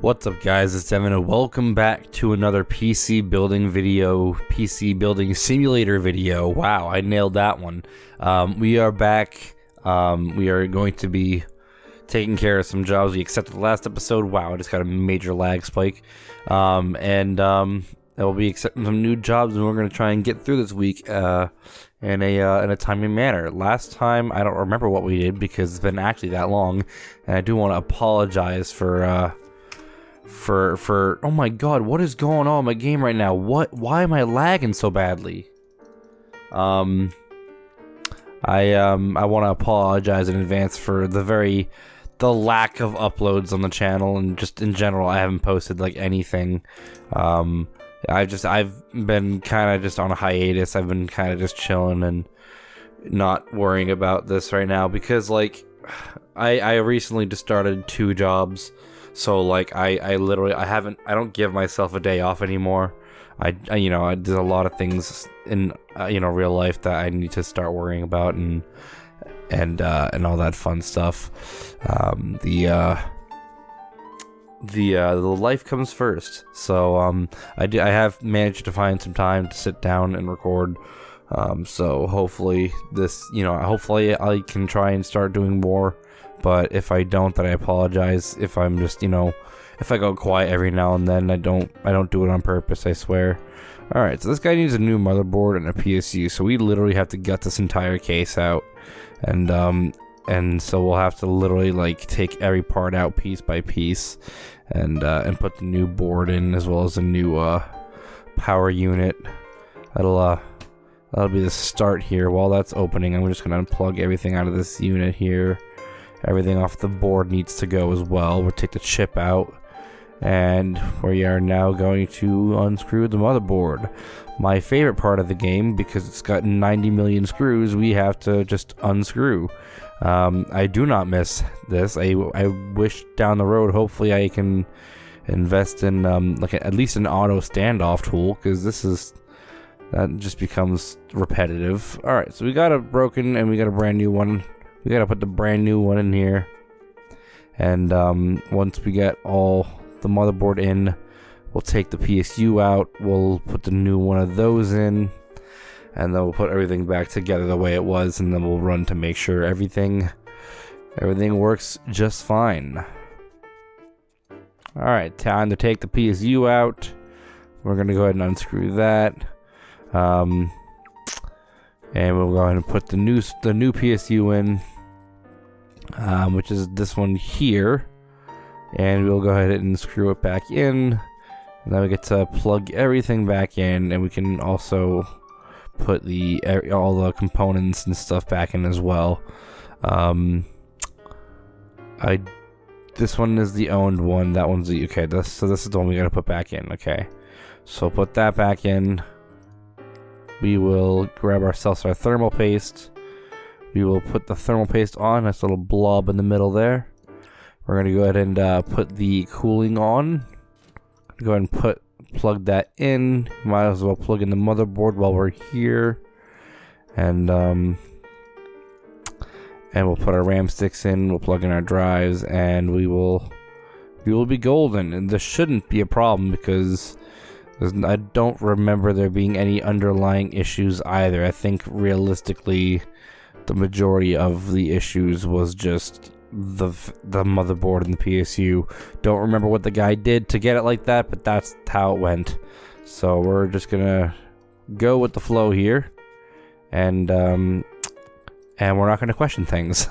What's up guys, it's Devin and welcome back to another PC building video, PC building simulator video. Wow, I nailed that one. We are back. We are going to be taking care of some jobs we accepted the last episode. Wow, I just got a major lag spike. We'll be accepting some new jobs and we're going to try and get through this week in a timely manner. Last time, I don't remember what we did because it's been actually that long, and I do want to apologize for oh my god, what is going on in my game right now? Why am I lagging so badly? I want to apologize in advance for the lack of uploads on the channel, and just in general I haven't posted like anything. I've been kind of just on a hiatus. I've been kind of just chilling and not worrying about this right now because like I recently just started 2 jobs. So like I don't give myself a day off anymore. I there's a lot of things in real life that I need to start worrying about and all that fun stuff. The life comes first. So I have managed to find some time to sit down and record. So hopefully hopefully I can try and start doing more. But if I don't, then I apologize. If I'm just, if I go quiet every now and then, I don't do it on purpose, I swear. Alright, so this guy needs a new motherboard and a PSU, so we literally have to gut this entire case out. And so we'll have to literally, like, take every part out piece by piece and put the new board in, as well as a new, power unit. That'll be the start here. While that's opening, I'm just gonna unplug everything out of this unit here. Everything off the board needs to go as well. We'll take the chip out, and we are now going to unscrew the motherboard. My favorite part of the game, because it's got 90 million screws, we have to just unscrew. I do not miss this. I wish down the road, hopefully I can invest in at least an auto standoff tool, because that just becomes repetitive. Alright, so we got a broken and we got a brand new one. We gotta put the brand new one in here, and once we get all the motherboard in, we'll take the PSU out, we'll put the new one of those in, and then we'll put everything back together the way it was, and then we'll run to make sure everything works just fine. Alright, time to take the PSU out. We're gonna go ahead and unscrew that. And we'll go ahead and put the new PSU in, which is this one here, and we'll go ahead and screw it back in, and then we get to plug everything back in, and we can also put all the components and stuff back in as well. This one is the owned one, that one's the okay. So this is the one we gotta put back in. Okay, so put that back in. We will grab ourselves our thermal paste. We will put the thermal paste on, this little blob in the middle there. We're going to go ahead and put the cooling on. Go ahead and plug that in. Might as well plug in the motherboard while we're here. And we'll put our RAM sticks in, we'll plug in our drives, and we will be golden. And this shouldn't be a problem because I don't remember there being any underlying issues either. I think realistically the majority of the issues was just the motherboard and the PSU. Don't remember what the guy did to get it like that, but that's how it went. So we're just gonna go with the flow here, and we're not gonna question things.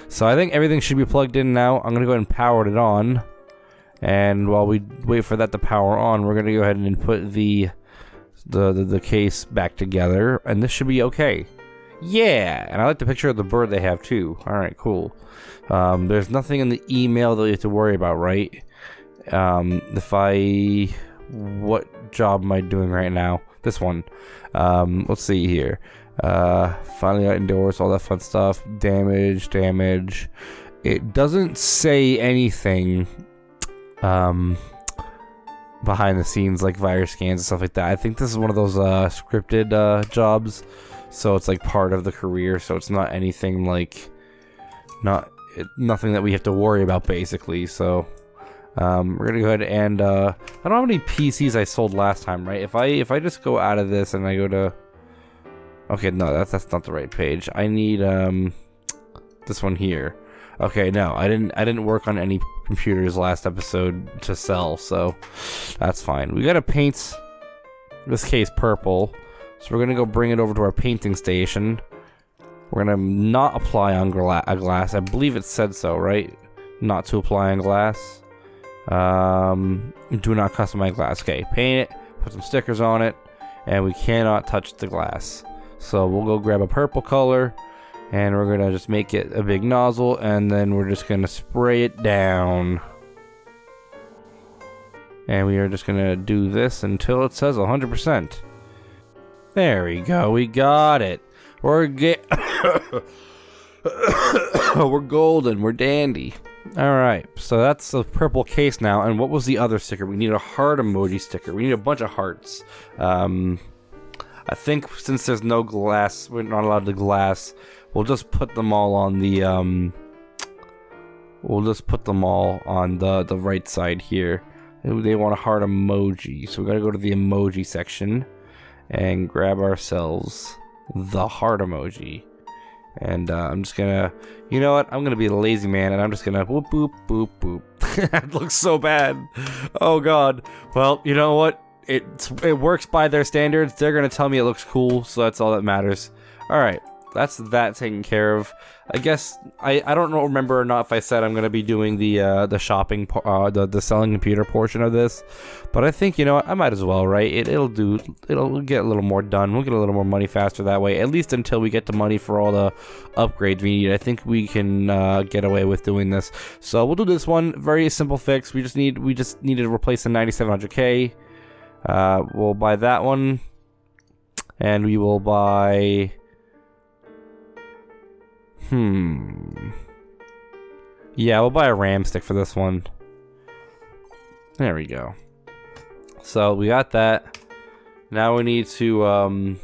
So I think everything should be plugged in now. I'm gonna go ahead and power it on. And while we wait for that to power on, we're gonna go ahead and put the case back together, and this should be okay. Yeah, and I like the picture of the bird they have too. All right, cool. There's nothing in the email that you have to worry about, right? What job am I doing right now? This one. Let's see here. Finally got indoors, all that fun stuff. Damage. It doesn't say anything behind the scenes like virus scans and stuff like that. I think this is one of those scripted jobs, so it's like part of the career, so it's not anything like nothing that we have to worry about basically. So We're gonna go ahead and I don't know how many PCs I sold last time, right? If I just go out of this and I go to, okay, no, that's not the right page. I need this one here. Okay, no, I didn't work on any computers last episode to sell, so that's fine. We gotta paint, in this case, purple. So we're gonna go bring it over to our painting station. We're gonna not apply on glass. I believe it said so, right? Not to apply on glass. Do not customize glass. Okay, paint it, put some stickers on it, and we cannot touch the glass. So we'll go grab a purple color, and we're gonna just make it a big nozzle, and then we're just gonna spray it down. And we are just gonna do this until it says 100%. There we go, we got it. We're we're golden, we're dandy. Alright, so that's the purple case now, and what was the other sticker? We need a heart emoji sticker. We need a bunch of hearts. I think since there's no glass, we're not allowed to glass, we'll just put them all on the, the right side here. They want a heart emoji, so we gotta go to the emoji section and grab ourselves the heart emoji. And I'm just gonna, you know what? I'm gonna be a lazy man, and I'm just gonna whoop boop boop boop. That looks so bad. Oh god. Well, you know what? It works by their standards. They're gonna tell me it looks cool, so that's all that matters. All right, that's that taken care of. I guess I don't remember or not if I said I'm gonna be doing the shopping the selling computer portion of this, but I think, you know what, I might as well, right? It'll get a little more done. We'll get a little more money faster that way, at least until we get the money for all the upgrades we need. I think we can get away with doing this. So we'll do this one. Very simple fix. We just need to replace the 9700K. We'll buy that one, and we will buy. Yeah, we'll buy a RAM stick for this one. There we go. So we got that. Now we need to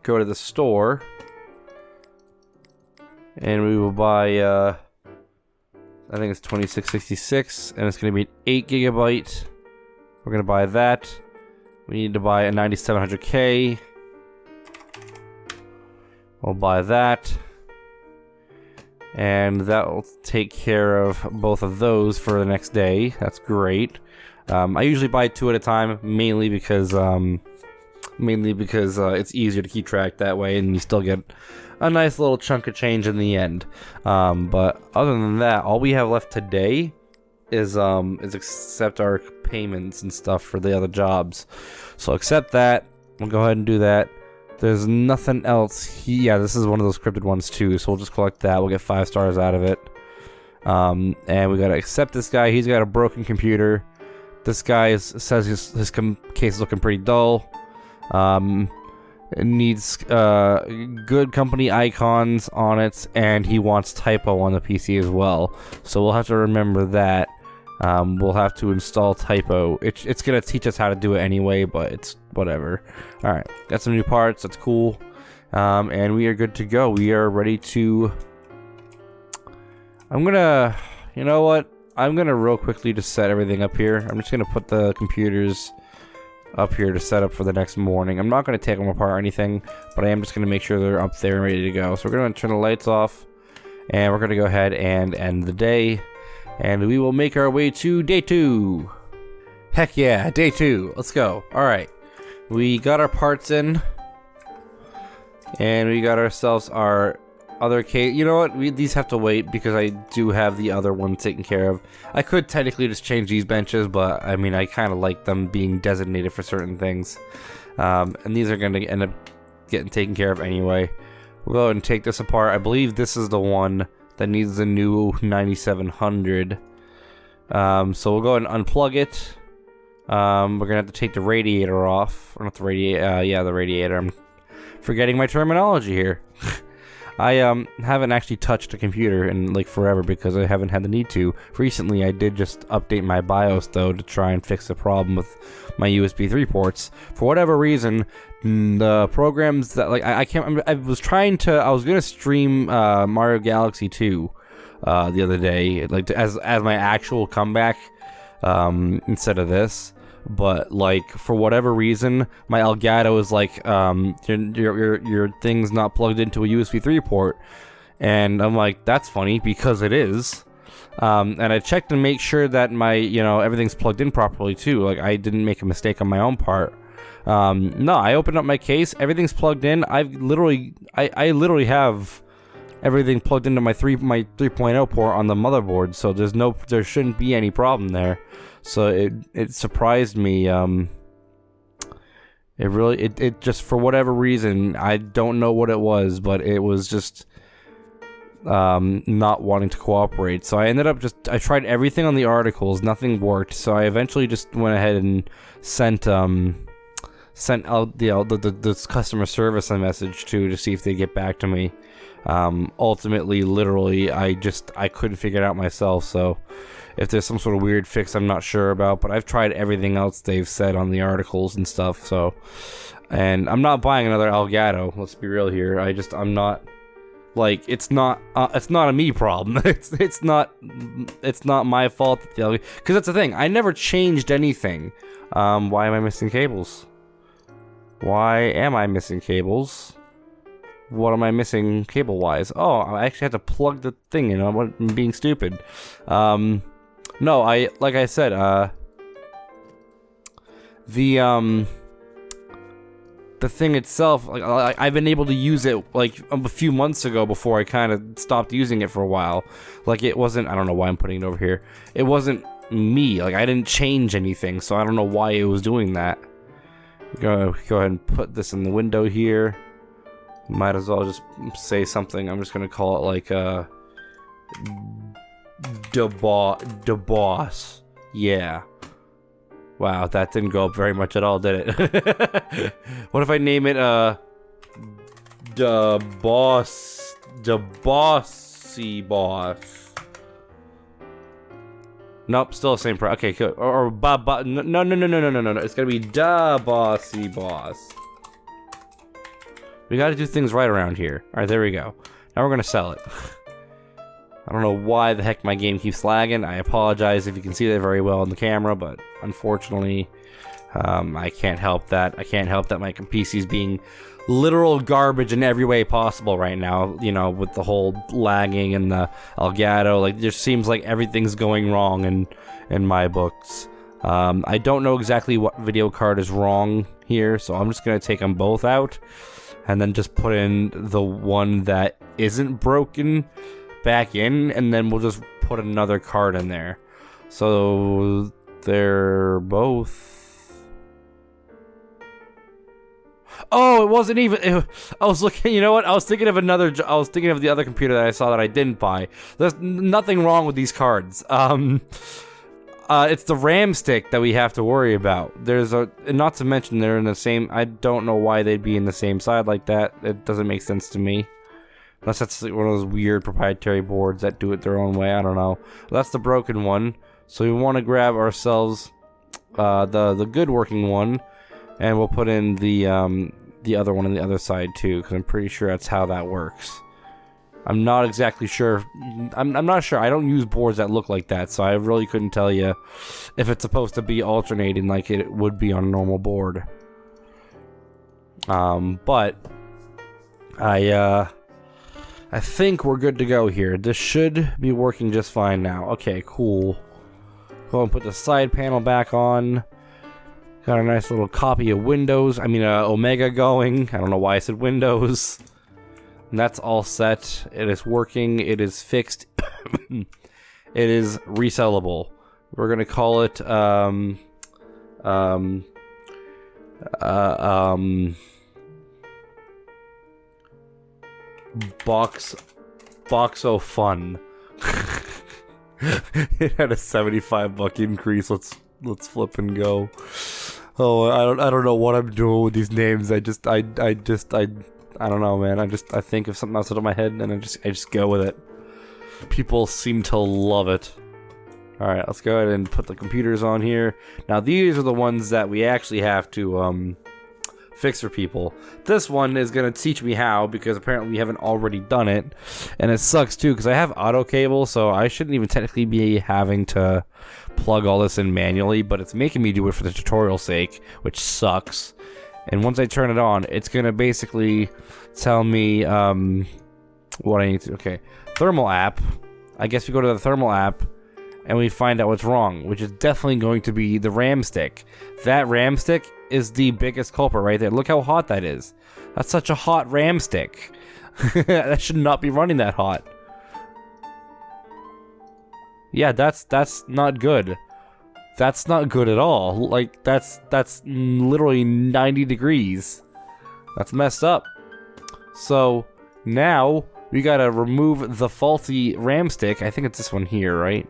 go to the store, and we will buy. I think it's 2666, and it's going to be an 8 gigabyte. We're going to buy that. We need to buy a 9700K. We'll buy that. And that will take care of both of those for the next day. That's great. I usually buy 2 at a time, mainly because it's easier to keep track that way, and you still get a nice little chunk of change in the end. But other than that, all we have left today is accept our payments and stuff for the other jobs. So accept that. We'll go ahead and do that. There's nothing else. Yeah, this is one of those scripted ones too, so we'll just collect that. We'll get 5 stars out of it. And we gotta accept this guy. He's got a broken computer. This guy says his case is looking pretty dull. It needs good company icons on it, and he wants typo on the PC as well. So we'll have to remember that. We'll have to install typo. It's gonna teach us how to do it anyway, but it's whatever. Alright, got some new parts, that's cool. And we are good to go. We are ready to... you know what? I'm gonna real quickly just set everything up here. I'm just gonna put the computers up here to set up for the next morning. I'm not gonna take them apart or anything, but I am just gonna make sure they're up there and ready to go. So we're gonna turn the lights off, and we're gonna go ahead and end the day. And we will make our way to day 2. Heck yeah, day 2. Let's go. Alright. We got our parts in. And we got ourselves our other case. You know what? These have to wait because I do have the other one taken care of. I could technically just change these benches, but I mean, I kind of like them being designated for certain things. And these are going to end up getting taken care of anyway. We'll go ahead and take this apart. I believe this is the one that needs a new 9700. So we'll go ahead and unplug it. We're gonna have to take the radiator off. Or not the radiator, yeah, the radiator. I'm forgetting my terminology here. I haven't actually touched a computer in like forever because I haven't had the need to. Recently I did just update my BIOS though to try and fix the problem with my USB 3 ports. For whatever reason, the programs that like I was gonna stream Mario Galaxy 2 the other day, like as my actual comeback. instead of this. But like for whatever reason, my Elgato is like your thing's not plugged into a USB 3 port, and I'm like, that's funny because it is. And I checked to make sure that my everything's plugged in properly too. Like I didn't make a mistake on my own part. No, I opened up my case, everything's plugged in. I literally have everything plugged into my 3.0 port on the motherboard, so there shouldn't be any problem there. So it surprised me. It just, for whatever reason, I don't know what it was, but it was just not wanting to cooperate. So I ended up I tried everything on the articles, nothing worked. So I eventually just went ahead and sent out the customer service a message to see if they get back to me. Ultimately, literally, I couldn't figure it out myself. So if there's some sort of weird fix, I'm not sure about, but I've tried everything else they've said on the articles and stuff. So, and I'm not buying another Elgato. Let's be real here. I'm not. Like, it's not a me problem. It's not my fault that the Elgato, because that's the thing. I never changed anything. Why am I missing cables? Why am I missing cables? What am I missing cable-wise? Oh, I actually had to plug the thing in. I'm being stupid. No, like I said, the thing itself, like I've been able to use it like a few months ago before I kind of stopped using it for a while. Like it wasn't, I don't know why I'm putting it over here. It wasn't me. Like I didn't change anything, so I don't know why it was doing that. Go ahead and put this in the window here. Might as well just say something. I'm just gonna call it like the boss. Yeah. Wow, that didn't go up very much at all, did it? What if I name it the bossy boss? Nope, still the same. Okay, good. Or no. It's gonna be da bossy boss. We gotta do things right around here. Alright, there we go. Now we're gonna sell it. I don't know why the heck my game keeps lagging. I apologize if you can see that very well on the camera, but unfortunately, I can't help that. I can't help that my PC's being literal garbage in every way possible right now, you know, with the whole lagging and the Elgato. Like, it just seems like everything's going wrong in my books. I don't know exactly what video card is wrong here, so I'm just gonna take them both out and then just put in the one that isn't broken back in, and then we'll just put another card in there. So they're both... Oh, it wasn't even... I was looking... You know what? I was thinking of the other computer that I saw that I didn't buy. There's nothing wrong with these cards. It's the RAM stick that we have to worry about. Not to mention they're in the same... I don't know why they'd be in the same side like that. It doesn't make sense to me. Unless that's like one of those weird proprietary boards that do it their own way. I don't know. That's the broken one. So we want to grab ourselves the good working one, and we'll put in the other one on the other side too, because I'm pretty sure that's how that works. I'm not exactly sure. I'm not sure. I don't use boards that look like that, so I really couldn't tell you if it's supposed to be alternating like it would be on a normal board. But I think we're good to go here. This should be working just fine now. Okay, cool. Go ahead and put the side panel back on. Got a nice little copy of Windows. Omega going. I don't know why I said Windows. And that's all set. It is working. It is fixed. It is resellable. We're gonna call it Boxo Fun. It had a $75 increase. Let's flip and go. Oh, I don't know what I'm doing with these names. I don't know, man. I think of something else out of my head and I just go with it. People seem to love it. All right, let's go ahead and put the computers on here. Now these are the ones that we actually have to fix for people. This one is going to teach me how, because apparently we haven't already done it. And it sucks too, because I have auto cable, so I shouldn't even technically be having to plug all this in manually, but it's making me do it for the tutorial sake, which sucks. And once I turn it on, it's going to basically tell me what I need to... Okay, thermal app. I guess we go to the thermal app, and we find out what's wrong, which is definitely going to be the RAM stick. That RAM stick is the biggest culprit right there. Look how hot that is. That's such a hot RAM stick. That should not be running that hot. Yeah, that's not good. That's not good at all. Like, that's literally 90 degrees. That's messed up. So, now, we gotta remove the faulty RAM stick. I think it's this one here, right?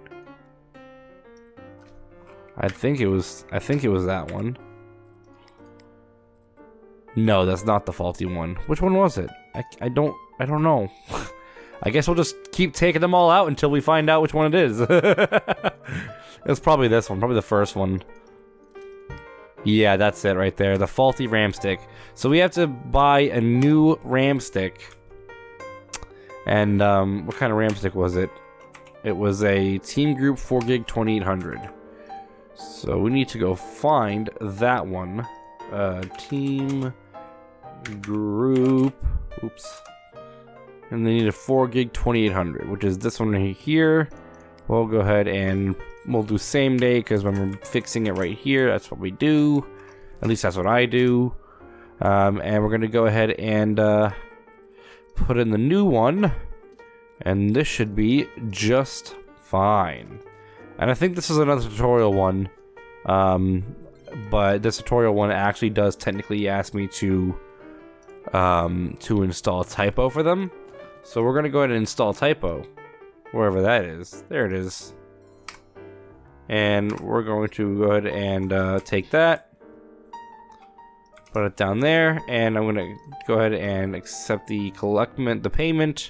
I think it was that one. No, that's not the faulty one. Which one was it? I don't know. I guess we'll just keep taking them all out until we find out which one it is. It's probably this one, probably the first one. Yeah, that's it right there, the faulty RAM stick. So we have to buy a new RAM stick. And what kind of RAM stick was it? It was a Team Group 4GB 2800. So we need to go find that one. Team Group. Oops. And they need a 4GB 2800, which is this one right here. We'll go ahead and we'll do same day, because when we're fixing it right here, that's what we do. At least that's what I do. And we're going to go ahead and put in the new one. And this should be just fine. And I think this is another tutorial one. But this tutorial one actually does technically ask me to install Typo for them. So we're going to go ahead and install Typo. Wherever that is. There it is. And we're going to go ahead and take that. Put it down there. And I'm going to go ahead and accept the payment.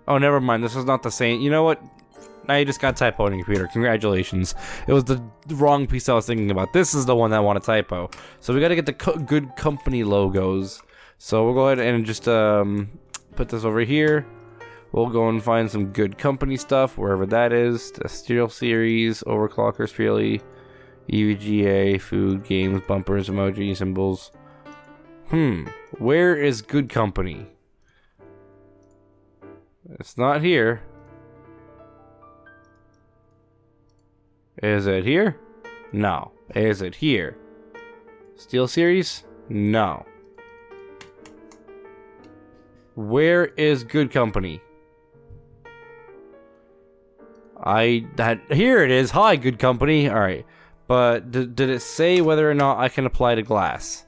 Oh, never mind. This is not the same. You know what? Now you just got typo on your computer. Congratulations. It was the wrong piece I was thinking about. This is the one that I want to typo. So we got to get the good company logos. So we'll go ahead and just put this over here. We'll go and find some good company stuff, wherever that is. The Steel Series, Overclockers, Feely, EVGA, Food, Games, Bumpers, Emoji, Symbols. Where is good company? It's not here. Is it here? No. Is it here? Steel Series? No. Where is good company? Here it is. Hi, good company. All right, but did it say whether or not I can apply to glass?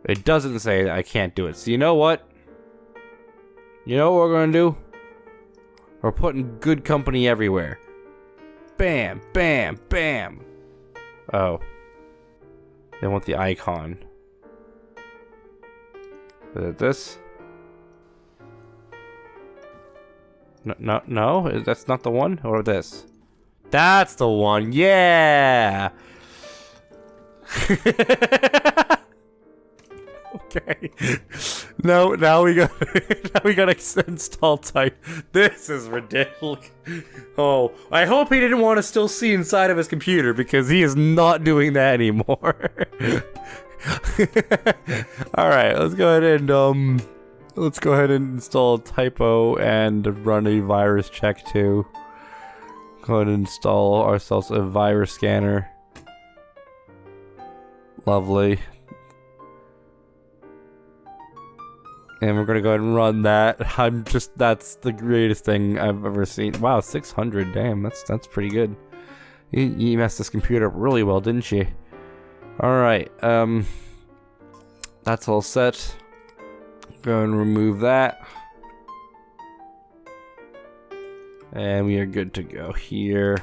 It doesn't say that I can't do it. So you know what? You know what we're gonna do? We're putting good company everywhere. Bam, bam, bam. Oh, they want the icon. Is it this? No, that's not the one. Or this? That's the one. Yeah. Okay. Now we gotta install type. This is ridiculous. Oh, I hope he didn't want to still see inside of his computer, because he is not doing that anymore. All right, let's go ahead and install Typo and run a virus check too. Go ahead and install ourselves a virus scanner. Lovely. And we're gonna go ahead and run that. That's the greatest thing I've ever seen. Wow, 600, damn, that's pretty good. You messed this computer up really well, didn't you? Alright, that's all set. Go and remove that. And we are good to go here.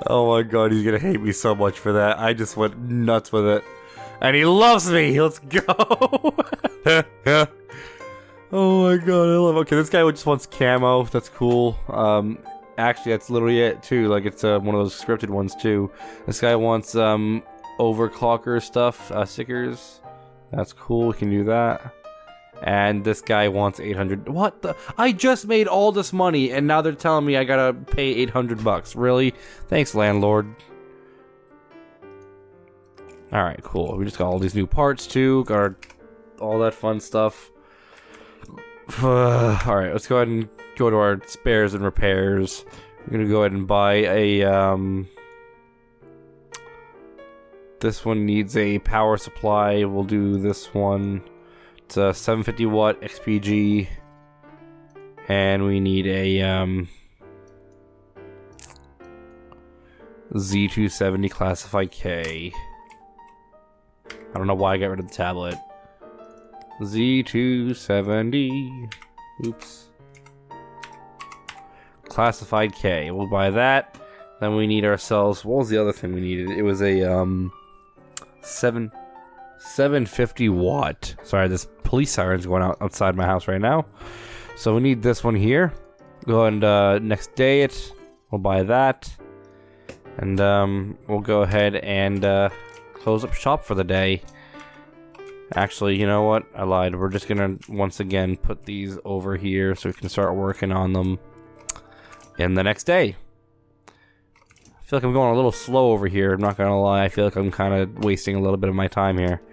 Oh my god, he's gonna hate me so much for that. I just went nuts with it. And he loves me! Let's go! Oh my god, I love it. Okay, this guy just wants camo. That's cool. Actually, that's literally it too. Like it's one of those scripted ones too. This guy wants overclocker stuff, stickers. That's cool. We can do that. And this guy wants 800. What the? I just made all this money, and now they're telling me I gotta pay 800 bucks. Really? Thanks, landlord. All right, cool. We just got all these new parts too. Got all that fun stuff. All right, let's go ahead and go to our spares and repairs. I'm gonna go ahead and buy a this one needs a power supply. We'll do this one. It's a 750 watt XPG, and we need a Z270 classified K. I don't know why I got rid of the tablet. Z270. Oops. Classified K. We'll buy that. Then we need ourselves. What was the other thing we needed? It was a 750 watt. Sorry, this police siren's going outside my house right now. So we need this one here. Go and next day it. We'll buy that. And we'll go ahead and close up shop for the day. Actually, you know what? I lied. We're just gonna once again put these over here so we can start working on them in the next day. I feel like I'm going a little slow over here. I'm not gonna lie. I feel like I'm kind of wasting a little bit of my time here.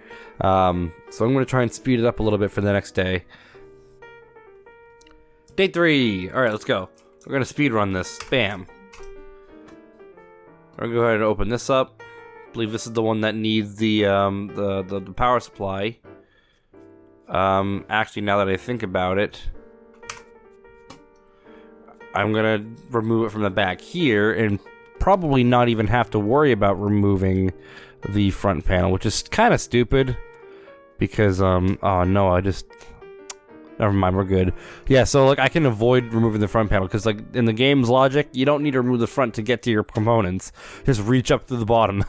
So I'm gonna try and speed it up a little bit for the next day. Day 3. All right, let's go. We're gonna speed run this. Bam. We're gonna go ahead and open this up. I believe this is the one that needs the power supply. Actually, now that I think about it, I'm gonna remove it from the back here and probably not even have to worry about removing the front panel, which is kind of stupid because oh no, never mind, we're good. Yeah, so like I can avoid removing the front panel because like in the game's logic, you don't need to remove the front to get to your components. Just reach up to the bottom.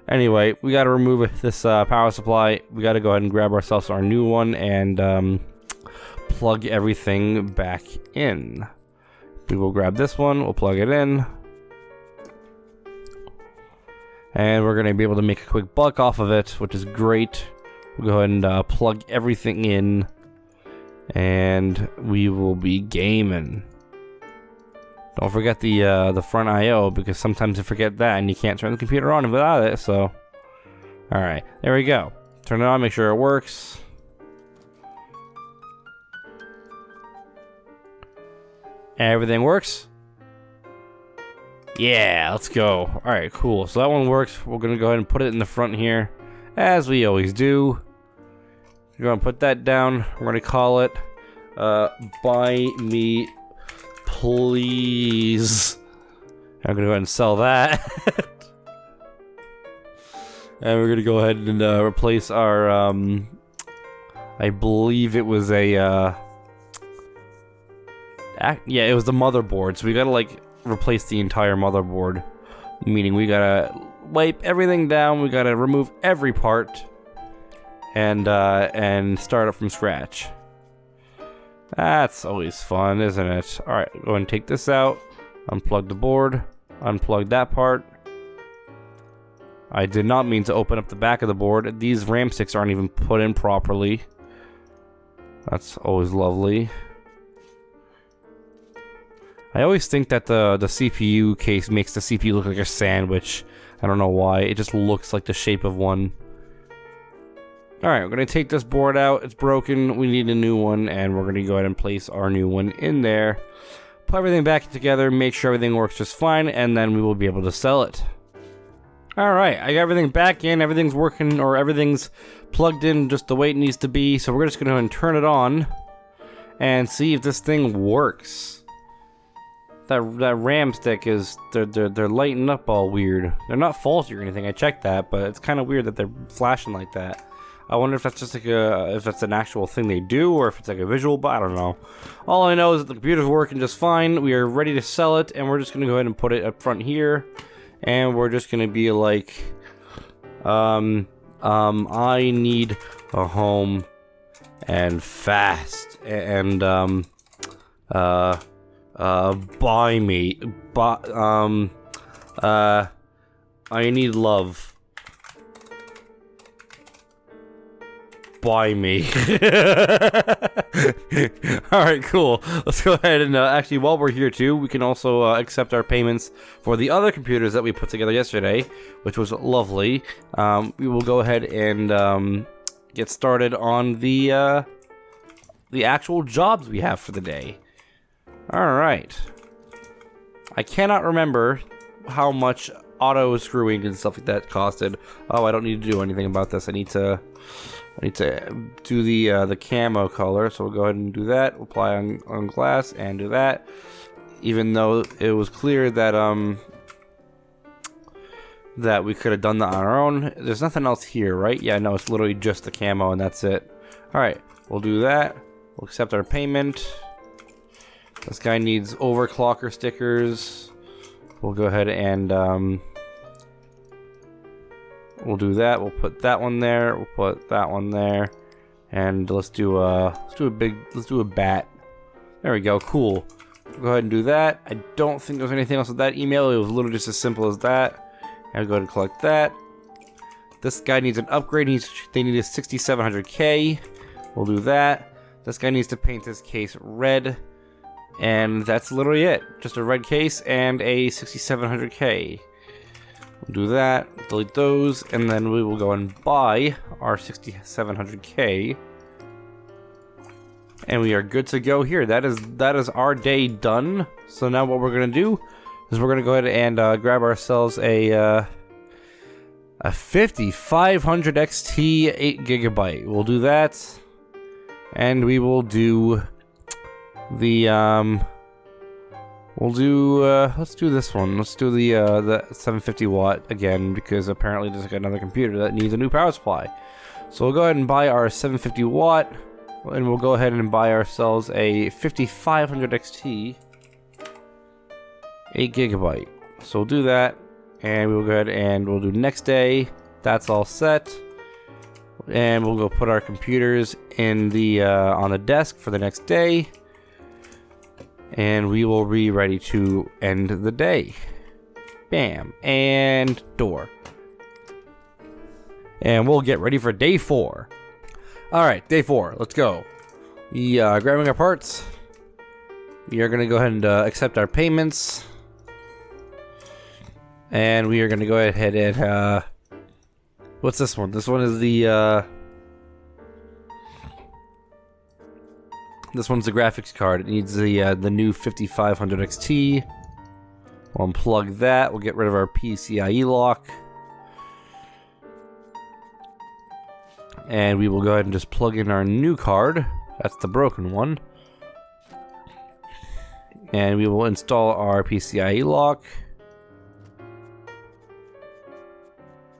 Anyway, we got to remove this power supply. We got to go ahead and grab ourselves our new one and plug everything back in. We will grab this one. We'll plug it in. And we're going to be able to make a quick buck off of it, which is great. We'll go ahead and plug everything in. And we will be gaming. Don't forget the front I/O because sometimes you forget that and you can't turn the computer on without it. So, all right, there we go. Turn it on, make sure it works. Everything works. Yeah, let's go. All right, cool. So that one works. We're gonna go ahead and put it in the front here, as we always do. We're gonna put that down. We're gonna call it buy me please. I'm gonna go ahead and sell that. And we're gonna go ahead and replace our I believe it was a yeah, it was the motherboard. So we gotta like replace the entire motherboard, meaning we gotta wipe everything down, we gotta remove every part and start it from scratch. That's always fun, isn't it? Alright, go ahead and take this out, unplug the board, unplug that part. I did not mean to open up the back of the board. These RAM sticks aren't even put in properly. That's always lovely. I always think that the CPU case makes the CPU look like a sandwich. I don't know why. It just looks like the shape of one. Alright, we're going to take this board out. It's broken. We need a new one, and we're going to go ahead and place our new one in there. Put everything back together, make sure everything works just fine, and then we will be able to sell it. Alright, I got everything back in. Everything's working, or everything's plugged in just the way it needs to be. So we're just going to go ahead and turn it on and see if this thing works. That RAM stick is, they're lighting up all weird. They're not faulty or anything, I checked that, but it's kind of weird that they're flashing like that. I wonder if that's just like if that's an actual thing they do, or if it's like a visual, but I don't know. All I know is that the computer's working just fine. We are ready to sell it, and we're just gonna go ahead and put it up front here, and we're just gonna be like, I need a home, and fast, and Buy me. I need love. Buy me. Alright, cool. Let's go ahead and actually, while we're here too, we can also accept our payments for the other computers that we put together yesterday, which was lovely. We will go ahead and get started on the actual jobs we have for the day. Alright. I cannot remember how much auto screwing and stuff like that costed. Oh, I don't need to do anything about this. I need to do the camo color, so we'll go ahead and do that. We'll apply on glass and do that. Even though it was clear that that we could have done that on our own. There's nothing else here, right? Yeah, no, it's literally just the camo and that's it. Alright, we'll do that. We'll accept our payment. This guy needs overclocker stickers. We'll go ahead and we'll do that. We'll put that one there. We'll put that one there, and let's do a bat. There we go. Cool. We'll go ahead and do that. I don't think there's anything else with that email. It was literally just as simple as that. And go ahead and collect that. This guy needs an upgrade. They need a 6700K. We'll do that. This guy needs to paint this case red. And that's literally it. Just a red case and a 6700K. We'll do that, delete those, and then we will go and buy our 6700K. And we are good to go here. That is our day done. So now what we're gonna do is we're gonna go ahead and grab ourselves a 5500 XT 8GB. We'll do that, and we will do the let's do this one. Let's do the 750 watt again, because apparently there's like another computer that needs a new power supply. So we'll go ahead and buy our 750 watt, and we'll go ahead and buy ourselves a 5500 XT 8GB. So we'll do that, and we'll go ahead and we'll do next day. That's all set, and we'll go put our computers in the on the desk for the next day. And we will be ready to end the day. Bam. And door. And we'll get ready for day 4. Alright, day 4. Let's go. We are grabbing our parts. We are going to go ahead and accept our payments. And we are going to go ahead and... what's this one? This one is the... This one's the graphics card. It needs the new 5500 XT. We'll unplug that. We'll get rid of our PCIe lock. And we will go ahead and just plug in our new card. That's the broken one. And we will install our PCIe lock.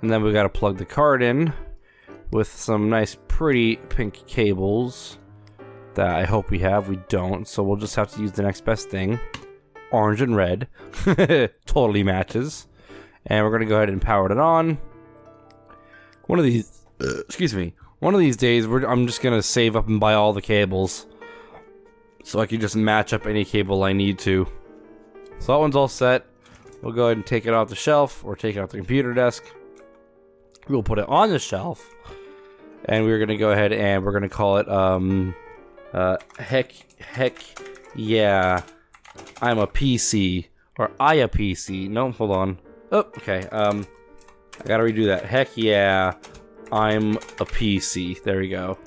And then we got to plug the card in with some nice pretty pink cables that I hope we have. We don't, so we'll just have to use the next best thing. Orange and red. Totally matches. And we're gonna go ahead and power it on. One of these excuse me, one of these days I'm just gonna save up and buy all the cables, so I can just match up any cable I need to. So that one's all set. We'll go ahead and take it off the shelf, or take it off the computer desk. We'll put it on the shelf, and we're gonna go ahead and we're gonna call it heck yeah, I'm a PC, or I a PC. No, hold on. Oh, okay. I gotta redo that. Heck yeah, I'm a PC. There we go.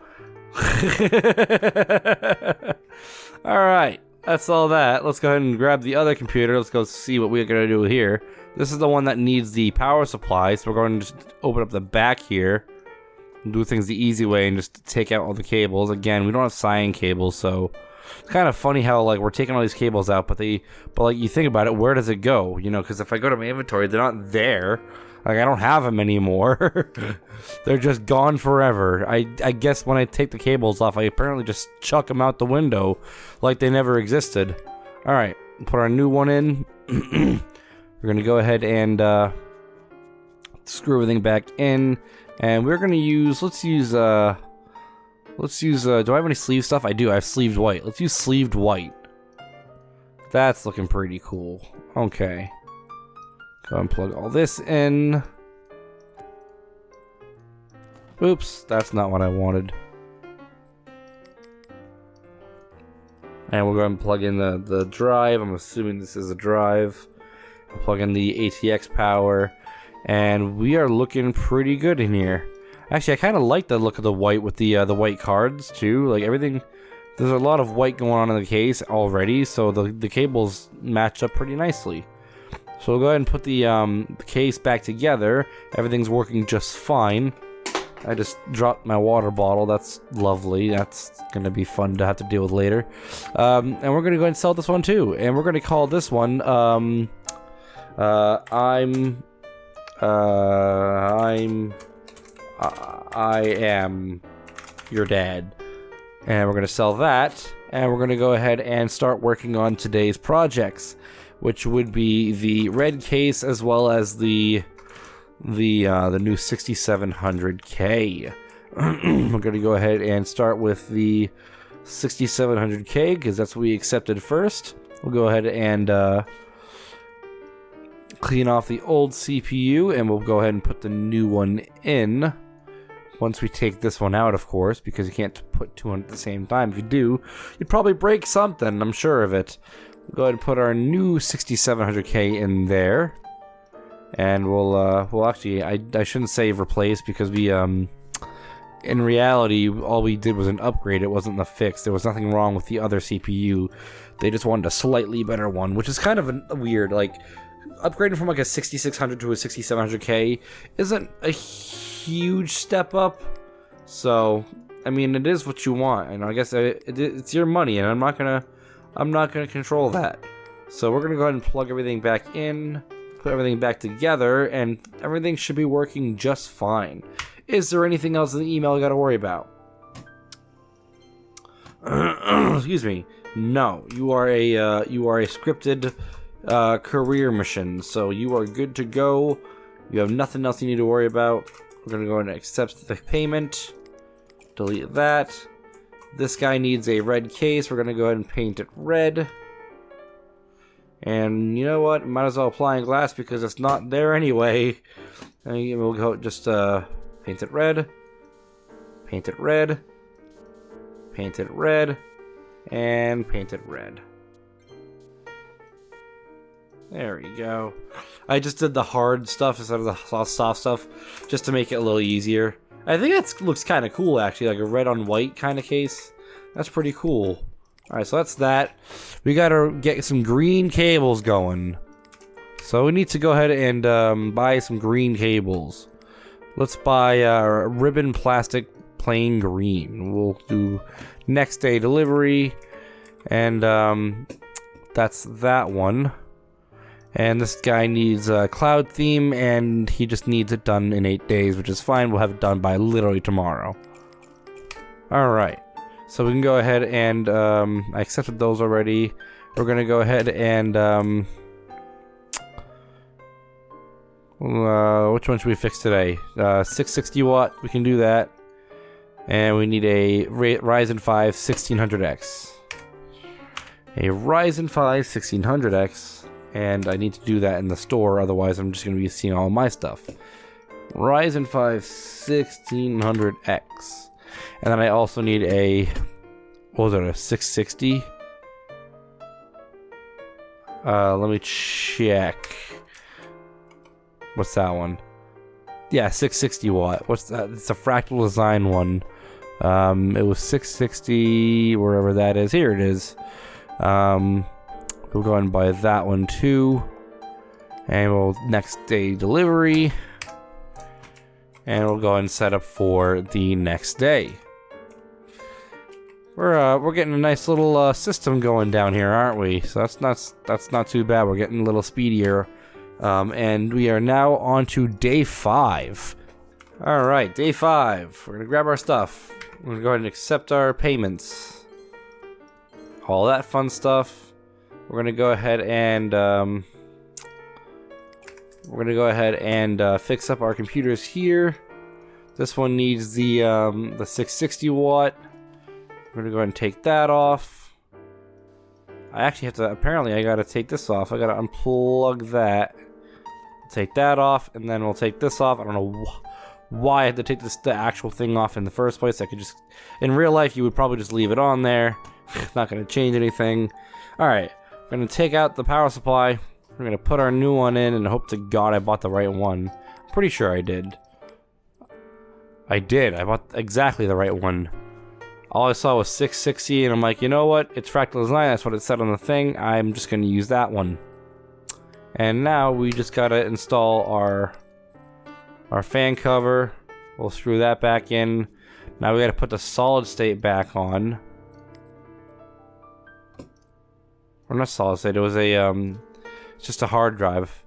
All right, that's all that. Let's go ahead and grab the other computer. Let's go see what we're gonna do here. This is the one that needs the power supply, so we're going to just open up the back here. Do things the easy way and just take out all the cables. Again, we don't have cyan cables, so it's kind of funny how like we're taking all these cables out, but like you think about it, where does it go? You know, because if I go to my inventory, they're not there. Like I don't have them anymore. They're just gone forever. I guess when I take the cables off, I apparently just chuck them out the window like they never existed. All right, put our new one in. We're gonna go ahead and screw everything back in. And we're gonna use, let's use, do I have any sleeve stuff? I do, I have sleeved white. Let's use sleeved white. That's looking pretty cool. Okay. Go and plug all this in. Oops, that's not what I wanted. And we'll go ahead and plug in the drive. I'm assuming this is a drive. I'll plug in the ATX power. And we are looking pretty good in here. Actually, I kind of like the look of the white with the white cards, too. Like, everything... There's a lot of white going on in the case already, so the cables match up pretty nicely. So we'll go ahead and put the case back together. Everything's working just fine. I just dropped my water bottle. That's lovely. That's going to be fun to have to deal with later. And we're going to go ahead and sell this one too. And we're going to call this one, I am your dad. And we're going to sell that. And we're going to go ahead and start working on today's projects, which would be the red case as well as the new 6700K. We're going to go ahead and start with the 6700K because that's what we accepted first. We'll go ahead and clean off the old CPU, and we'll go ahead and put the new one in. Once we take this one out, of course, because you can't put two on at the same time. If you do, you'd probably break something, I'm sure of it. We'll go ahead and put our new 6700K in there. And we'll actually, I shouldn't say replace, because we, in reality, all we did was an upgrade. It wasn't a fix. There was nothing wrong with the other CPU. They just wanted a slightly better one, which is kind of weird. Like, upgrading from like a 6600 to a 6700K isn't a huge step up. So, I mean, it is what you want, and I guess it's your money, and I'm not gonna control that. So we're gonna go ahead and plug everything back in. Put everything back together, and everything should be working just fine. Is there anything else in the email I gotta worry about? Excuse me. No, you are a scripted career mission, so you are good to go. You have nothing else you need to worry about. We're gonna go ahead and accept the payment. Delete that. This guy needs a red case. We're gonna go ahead and paint it red. And you know what? Might as well apply in glass because it's not there anyway. And we'll go just paint it red. Paint it red. Paint it red. And paint it red. There we go. I just did the hard stuff instead of the soft stuff just to make it a little easier. I think that looks kind of cool actually, like a red on white kind of case. That's pretty cool. Alright, so that's that. We gotta get some green cables going. So we need to go ahead and buy some green cables. Let's buy ribbon plastic plain green. We'll do next day delivery. And that's that one. And this guy needs a cloud theme, and he just needs it done in 8 days, which is fine. We'll have it done by literally tomorrow. Alright. So we can go ahead and, I accepted those already. We're going to go ahead and, which one should we fix today? 660 watt, we can do that. And we need a Ryzen 5 1600X. A Ryzen 5 1600X. And I need to do that in the store, otherwise I'm just going to be seeing all my stuff. Ryzen 5 1600X. And then I also need a, what was it, a 660? Let me check. What's that one? Yeah, 660 watt. What's that? It's a fractal design one. It was 660, wherever that is. Here it is. We'll go ahead and buy that one too. And we'll next day delivery. And we'll go ahead and set up for the next day. We're getting a nice little system going down here, aren't we? So that's not too bad. We're getting a little speedier. And we are now on to day 5. All right, day 5. We're gonna grab our stuff. We're gonna go ahead and accept our payments. All that fun stuff. We're gonna go ahead and fix up our computers here. This one needs the 660 watt. We're gonna go ahead and take that off. I actually have to, apparently I gotta take this off. I gotta unplug that. Take that off, and then we'll take this off. I don't know why I had to take the actual thing off in the first place. I could just, in real life, you would probably just leave it on there. It's not gonna change anything. Alright, we're gonna take out the power supply. We're gonna put our new one in, and hope to God I bought the right one. I'm pretty sure I did. I bought exactly the right one. All I saw was 660, and I'm like, you know what? It's fractal design. That's what it said on the thing. I'm just going to use that one. And now we just got to install our fan cover. We'll screw that back in. Now we got to put the solid state back on. Or not solid state. It was a it's just a hard drive.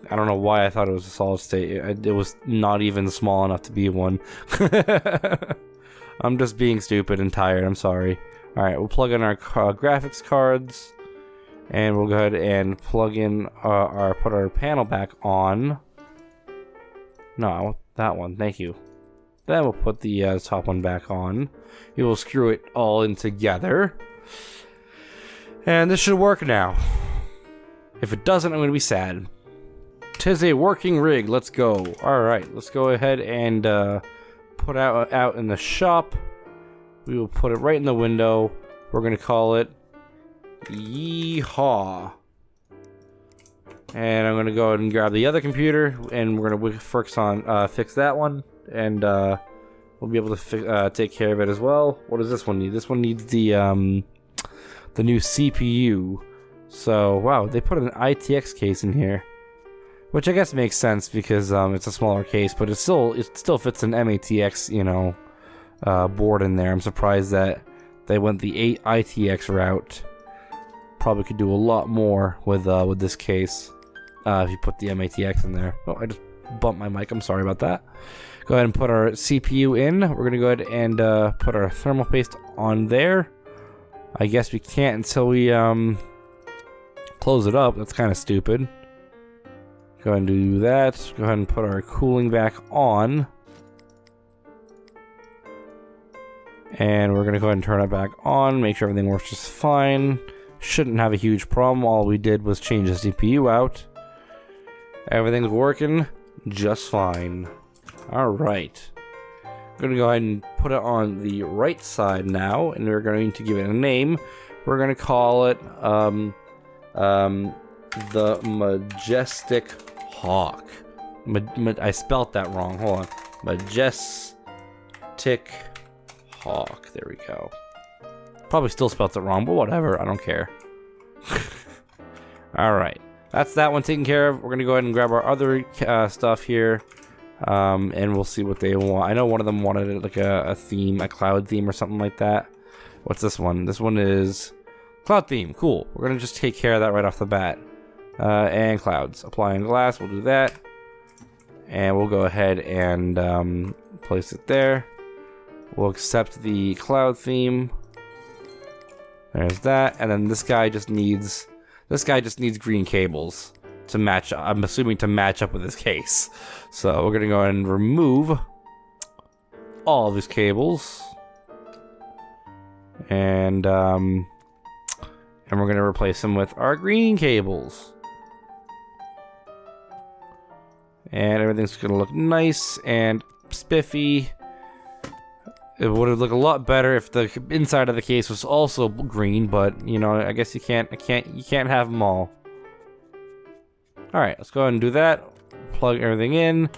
I don't know why I thought it was a solid state. It was not even small enough to be one. I'm just being stupid and tired. I'm sorry. Alright, we'll plug in our graphics cards. And we'll go ahead and plug in put our panel back on. No, that one. Thank you. Then we'll put the top one back on. We will screw it all in together. And this should work now. If it doesn't, I'm going to be sad. 'Tis a working rig. Let's go. Alright, let's go ahead and put out in the shop. We will put it right in the window. We're going to call it Yeehaw. And I'm going to go ahead and grab the other computer, and we're going to fix that one, and we'll be able to take care of it as well. What does this one need? This one needs the new CPU. So, wow, they put an ITX case in here. Which I guess makes sense because it's a smaller case, but it still fits an MATX, you know, board in there. I'm surprised that they went the ITX route. Probably could do a lot more with this case if you put the MATX in there. Oh, I just bumped my mic. I'm sorry about that. Go ahead and put our CPU in. We're gonna go ahead and put our thermal paste on there. I guess we can't until we close it up. That's kind of stupid. Go ahead and do that. Go ahead and put our cooling back on. And we're going to go ahead and turn it back on. Make sure everything works just fine. Shouldn't have a huge problem. All we did was change the CPU out. Everything's working just fine. Alright. I'm going to go ahead and put it on the right side now. And we're going to give it a name. We're going to call it the Majestic Hawk. I spelt that wrong. Hold on. Majestic Hawk. There we go. Probably still spelt it wrong, but whatever. I don't care. Alright. That's that one taken care of. We're going to go ahead and grab our other stuff here. And we'll see what they want. I know one of them wanted like a theme, a cloud theme or something like that. What's this one? This one is cloud theme. Cool. We're going to just take care of that right off the bat. And clouds. Applying glass, we'll do that. And we'll go ahead and place it there. We'll accept the cloud theme. There's that. And then this guy just needs green cables to match, I'm assuming to match up with this case. So we're gonna go ahead and remove all of these cables. And we're gonna replace them with our green cables. And everything's gonna look nice and spiffy. It would have looked a lot better if the inside of the case was also green, but you know, I guess you can't have them all. All right, let's go ahead and do that. Plug everything in.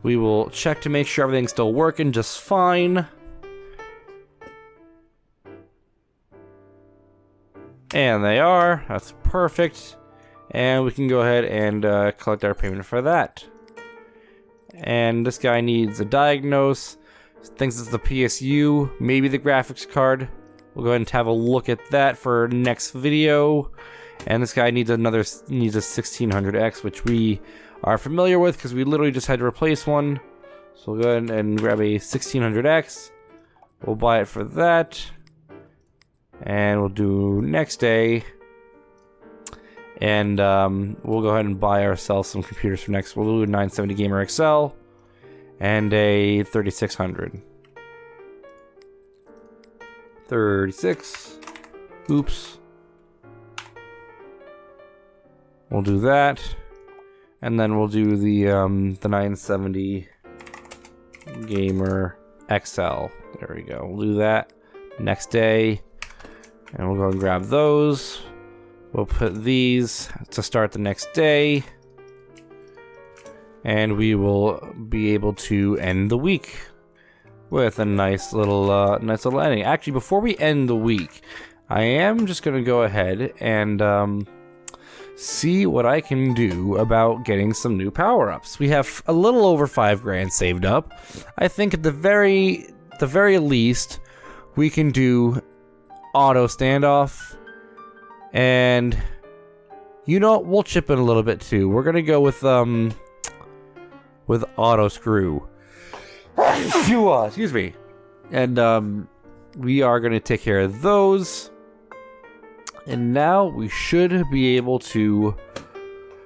We will check to make sure everything's still working just fine. And they are. That's perfect. And we can go ahead and collect our payment for that. And this guy needs a diagnose. Thinks it's the PSU, maybe the graphics card. We'll go ahead and have a look at that for next video. And this guy needs a 1600X, which we are familiar with because we literally just had to replace one. So we'll go ahead and grab a 1600X. We'll buy it for that. And we'll do next day. And we'll go ahead and buy ourselves some computers for next. We'll do a 970Gamer XL and a 3600. 36. Oops. We'll do that, and then we'll do the 970 Gamer XL. There we go. We'll do that next day, and we'll go and grab those. We'll put these to start the next day, and we will be able to end the week with a nice little ending. Actually, before we end the week, I am just gonna go ahead and see what I can do about getting some new power-ups. We have a little over 5 grand saved up. I think at the very least, we can do auto standoff, and you know what? We'll chip in a little bit too. We're gonna go with auto screw. Excuse me. And we are gonna take care of those. And now we should be able to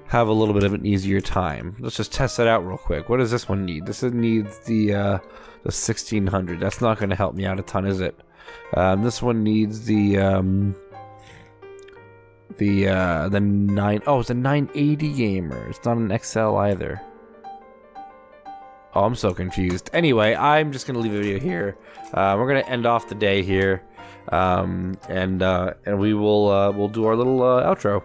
have a little bit of an easier time. Let's just test that out real quick. What does this one need? This needs the 1600. That's not going to help me out a ton, is it? This one needs the 9. Oh, it's a 980 Gamer. It's not an XL either. Oh, I'm so confused. Anyway, I'm just gonna leave the video here. We're gonna end off the day here, and we will we'll do our little outro.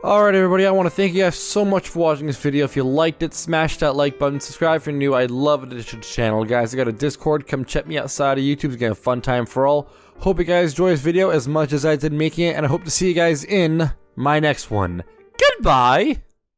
Alright everybody, I want to thank you guys so much for watching this video. If you liked it, smash that like button, subscribe if you're new. I'd love it to the channel. Guys, I got a Discord, come check me outside of YouTube. It's gonna be a fun time for all. Hope you guys enjoy this video as much as I did making it, and I hope to see you guys in my next one. Goodbye!